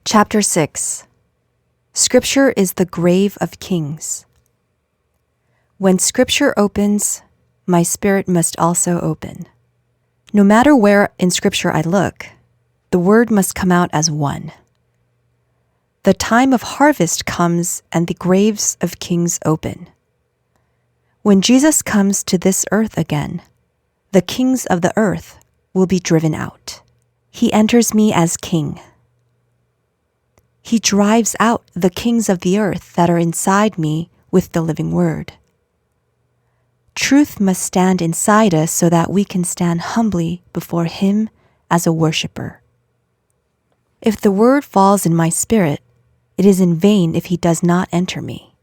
Chapter 6. Scripture is the grave of kings. When Scripture opens, my spirit must also open. No matter where in Scripture I look, the word must come out as one. The time of harvest comes and the graves of kings open. When Jesus comes to this earth again, the kings of the earth will be driven out. He enters me as king. He drives out the kings of the earth that are inside me with the living word. Truth must stand inside us so that we can stand humbly before Him as a worshiper. If the word falls in my spirit, it is in vain if He does not enter me.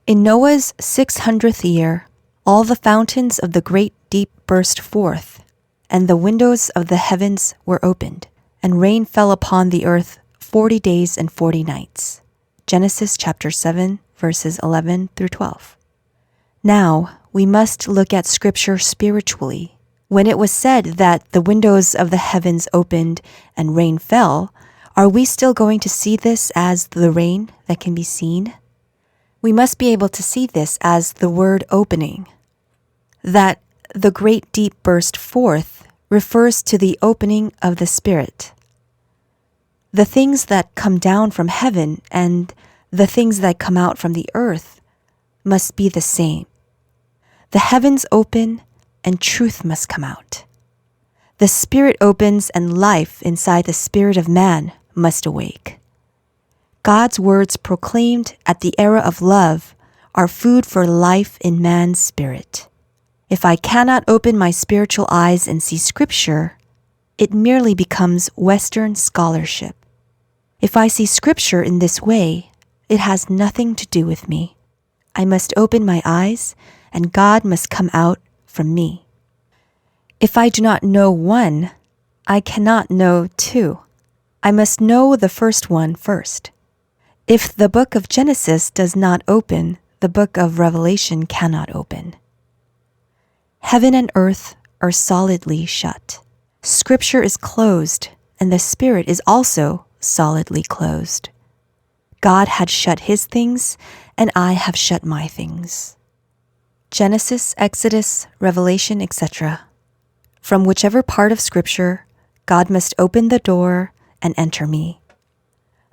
In Noah's 600th year, all the fountains of the great deep burst forth, and the windows of the heavens were opened, and rain fell upon the earth 40 days and 40 nights. Genesis chapter 7, verses 11 through 12. Now, we must look at Scripture spiritually. When it was said that the windows of the heavens opened and rain fell, are we still going to see this as the rain that can be seen? We must be able to see this as the word opening. That the great deep burst forth refers to the opening of the Spirit. The things that come down from heaven and the things that come out from the earth must be the same. The heavens open and truth must come out. The Spirit opens and life inside the spirit of man must awake. God's words proclaimed at the era of love are food for life in man's spirit. If I cannot open my spiritual eyes and see Scripture, it merely becomes Western scholarship. If I see Scripture in this way, it has nothing to do with me. I must open my eyes, and God must come out from me. If I do not know one, I cannot know two. I must know the first one first. If the book of Genesis does not open, the book of Revelation cannot open. Heaven and earth are solidly shut. Scripture is closed, and the Spirit is also solidly closed. God had shut His things, and I have shut my things. Genesis, Exodus, Revelation, etc. From whichever part of Scripture, God must open the door and enter me.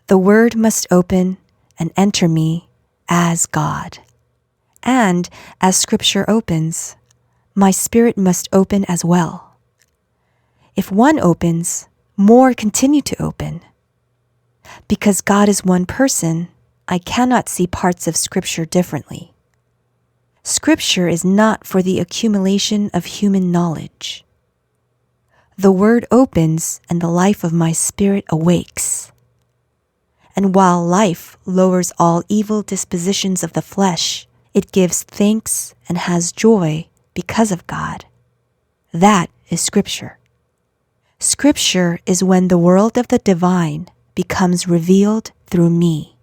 The Word must open and enter me as God. And as Scripture opens, my spirit must open as well. If one opens, more continue to open. Because God is one person, I cannot see parts of Scripture differently. Scripture is not for the accumulation of human knowledge. The Word opens and the life of my spirit awakes. And while life lowers all evil dispositions of the flesh, it gives thanks and has joy because of God. That is Scripture. Scripture is when the world of the divine becomes revealed through me.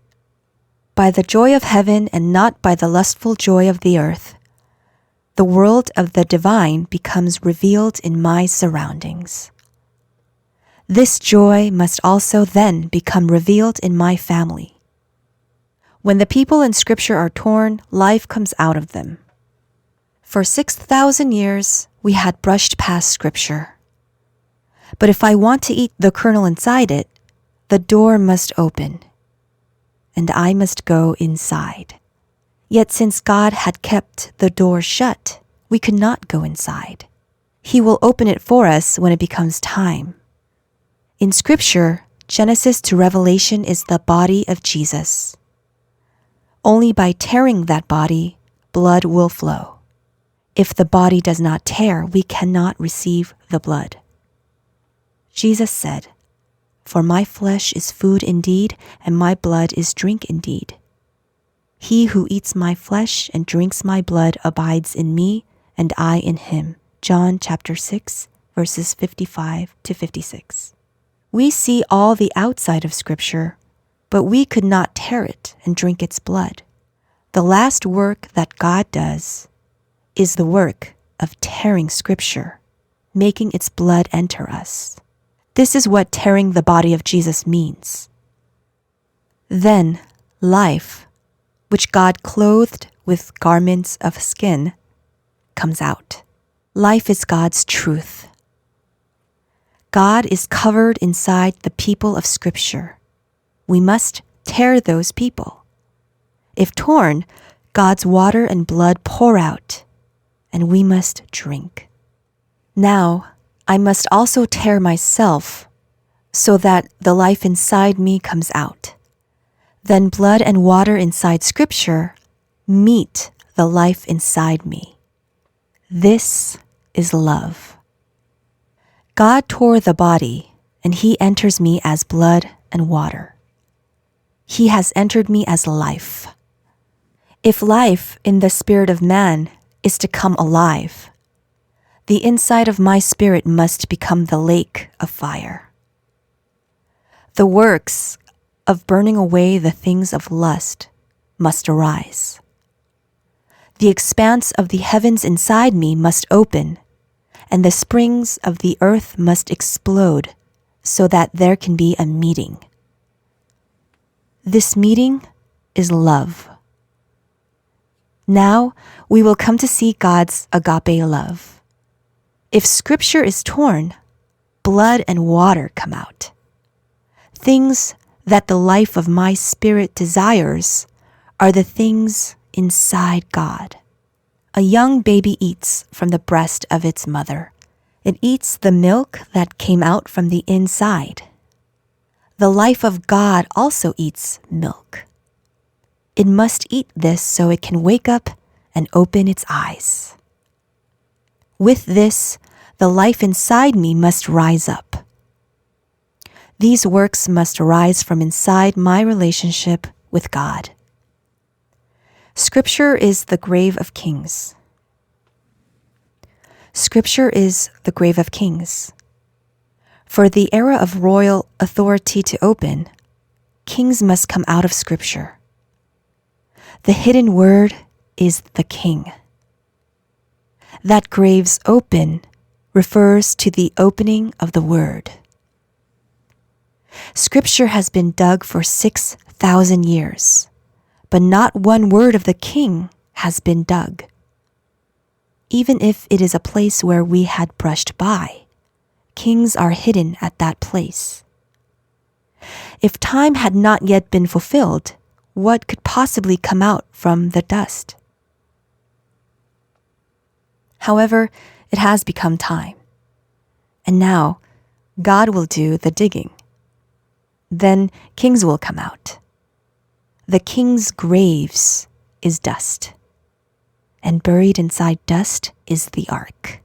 By the joy of heaven and not by the lustful joy of the earth, the world of the divine becomes revealed in my surroundings. This joy must also then become revealed in my family. When the people in Scripture are torn, life comes out of them. For 6,000 years, we had brushed past Scripture. But if I want to eat the kernel inside it, the door must open, and I must go inside. Yet since God had kept the door shut, we could not go inside. He will open it for us when it becomes time. In Scripture, Genesis to Revelation is the body of Jesus. Only by tearing that body, blood will flow. If the body does not tear, we cannot receive the blood. Jesus said, "For my flesh is food indeed, and my blood is drink indeed. He who eats my flesh and drinks my blood abides in me, and I in him." John chapter 6, verses 55 to 56. We see all the outside of Scripture, but we could not tear it and drink its blood. The last work that God does is the work of tearing Scripture, making its blood enter us. This is what tearing the body of Jesus means. Then life, which God clothed with garments of skin, comes out. Life is God's truth. God is covered inside the people of Scripture. We must tear those people. If torn, God's water and blood pour out, and we must drink. Now, I must also tear myself, so that the life inside me comes out. Then blood and water inside Scripture meet the life inside me. This is love. God tore the body, and He enters me as blood and water. He has entered me as life. If life in the spirit of man is to come alive, the inside of my spirit must become the lake of fire. The works of burning away the things of lust must arise. The expanse of the heavens inside me must open, and the springs of the earth must explode so that there can be a meeting. This meeting is love. Now we will come to see God's agape love. If Scripture is torn, blood and water come out. Things that the life of my spirit desires are the things inside God. A young baby eats from the breast of its mother. It eats the milk that came out from the inside. The life of God also eats milk. It must eat this so it can wake up and open its eyes. With this, the life inside me must rise up. These works must arise from inside my relationship with God. Scripture is the grave of kings. Scripture is the grave of kings. For the era of royal authority to open, kings must come out of Scripture. The hidden word is the king. That graves open refers to the opening of the word. Scripture has been dug for 6,000 years, but not one word of the king has been dug. Even if it is a place where we had brushed by, kings are hidden at that place. If time had not yet been fulfilled, what could possibly come out from the dust? However, it has become time. And now, God will do the digging. Then kings will come out. The king's graves is dust, and buried inside dust is the ark.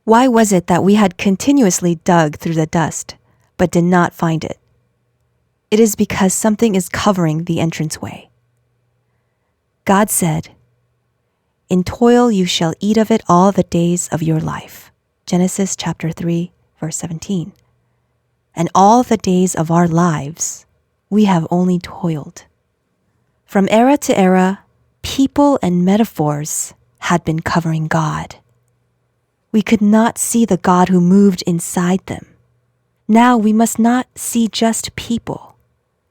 Why was it that we had continuously dug through the dust, but did not find it? It is because something is covering the entranceway. God said, "In toil you shall eat of it all the days of your life." Genesis chapter 3, verse 17. And all the days of our lives, we have only toiled. From era to era, people and metaphors had been covering God. We could not see the God who moved inside them. Now we must not see just people.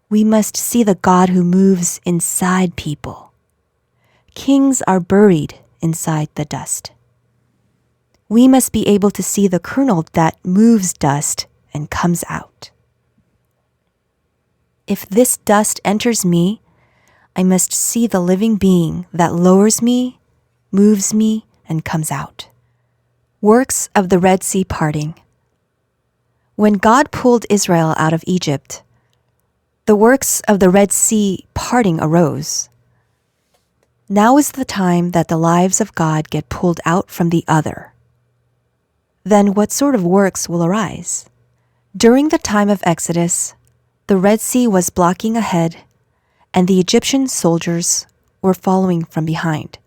We must see the God who moves inside people. Kings are buried inside the dust. We must be able to see the kernel that moves dust and comes out. If this dust enters me, I must see the living being that lowers me, moves me, and comes out. Works of the Red Sea parting. When God pulled Israel out of Egypt, the works of the Red Sea parting arose. Now is the time that the lives of God get pulled out from the other. Then what sort of works will arise? During the time of Exodus, the Red Sea was blocking ahead, and the Egyptian soldiers were following from behind.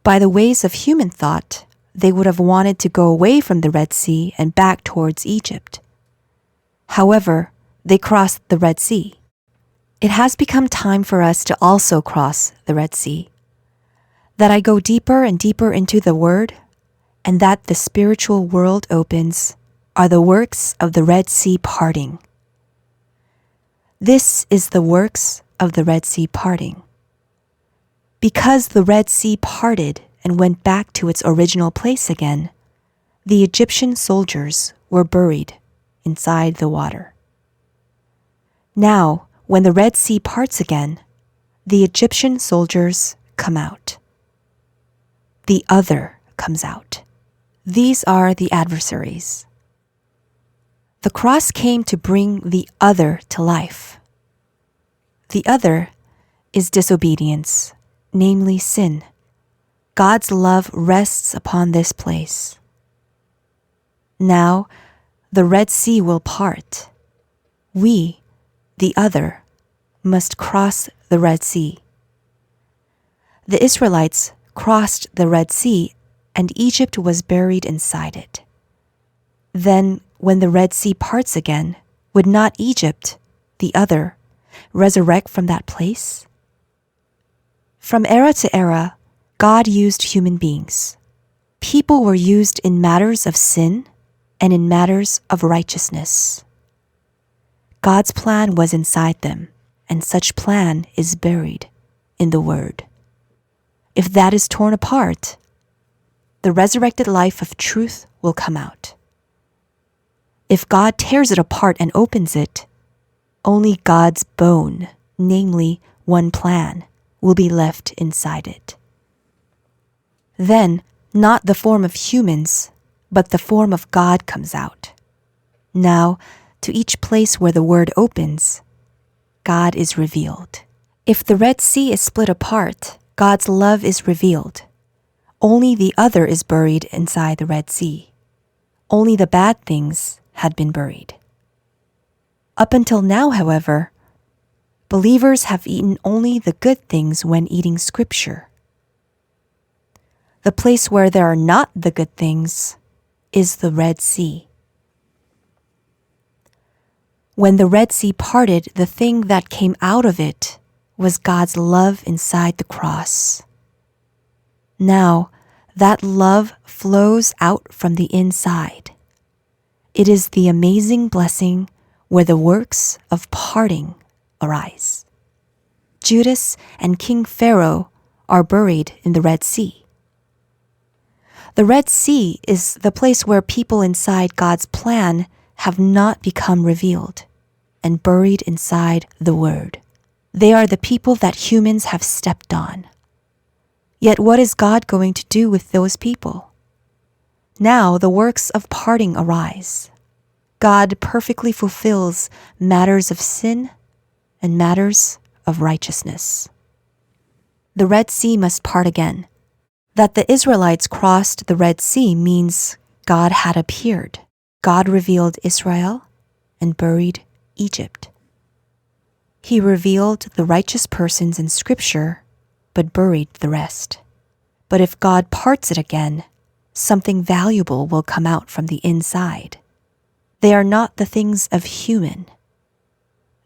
By the ways of human thought, they would have wanted to go away from the Red Sea and back towards Egypt. However, they crossed the Red Sea. It has become time for us to also cross the Red Sea. That I go deeper and deeper into the Word, and that the spiritual world opens, are the works of the Red Sea parting. This is the works of the Red Sea parting. Because the Red Sea parted and went back to its original place again, the Egyptian soldiers were buried inside the water. Now, when the Red Sea parts again, the Egyptian soldiers come out. The other comes out. These are the adversaries. The cross came to bring the other to life. The other is disobedience, namely sin. God's love rests upon this place. Now, the Red Sea will part. We, the other, must cross the Red Sea. The Israelites crossed the Red Sea, and Egypt was buried inside it. Then, when the Red Sea parts again, would not Egypt, the other, resurrect from that place? From era to era, God used human beings. People were used in matters of sin and in matters of righteousness. God's plan was inside them, and such plan is buried in the Word. If that is torn apart, the resurrected life of truth will come out. If God tears it apart and opens it, only God's bone, namely one plan, will be left inside it. Then, not the form of humans, but the form of God comes out. Now, to each place where the Word opens, God is revealed. If the Red Sea is split apart, God's love is revealed. Only the other is buried inside the Red Sea. Only the bad things had been buried. Up until now, however, believers have eaten only the good things when eating Scripture. The place where there are not the good things is the Red Sea. When the Red Sea parted, the thing that came out of it was God's love inside the cross. Now, that love flows out from the inside. It is the amazing blessing where the works of parting arise. Judas and King Pharaoh are buried in the Red Sea. The Red Sea is the place where people inside God's plan have not become revealed and buried inside the Word. They are the people that humans have stepped on. Yet what is God going to do with those people? Now the works of parting arise. God perfectly fulfills matters of sin and matters of righteousness. The Red Sea must part again. That the Israelites crossed the Red Sea means God had appeared. God revealed Israel and buried Egypt. He revealed the righteous persons in Scripture, but buried the rest. But if God parts it again, something valuable will come out from the inside. They are not the things of human.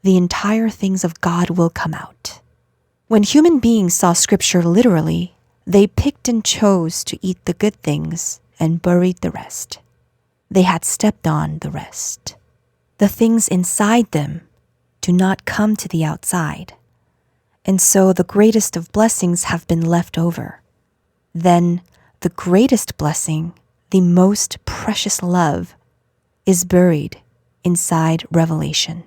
The entire things of God will come out. When human beings saw Scripture literally, they picked and chose to eat the good things and buried the rest. They had stepped on the rest. The things inside them do not come to the outside, and so the greatest of blessings have been left over. Then the greatest blessing, the most precious love, is buried inside Revelation.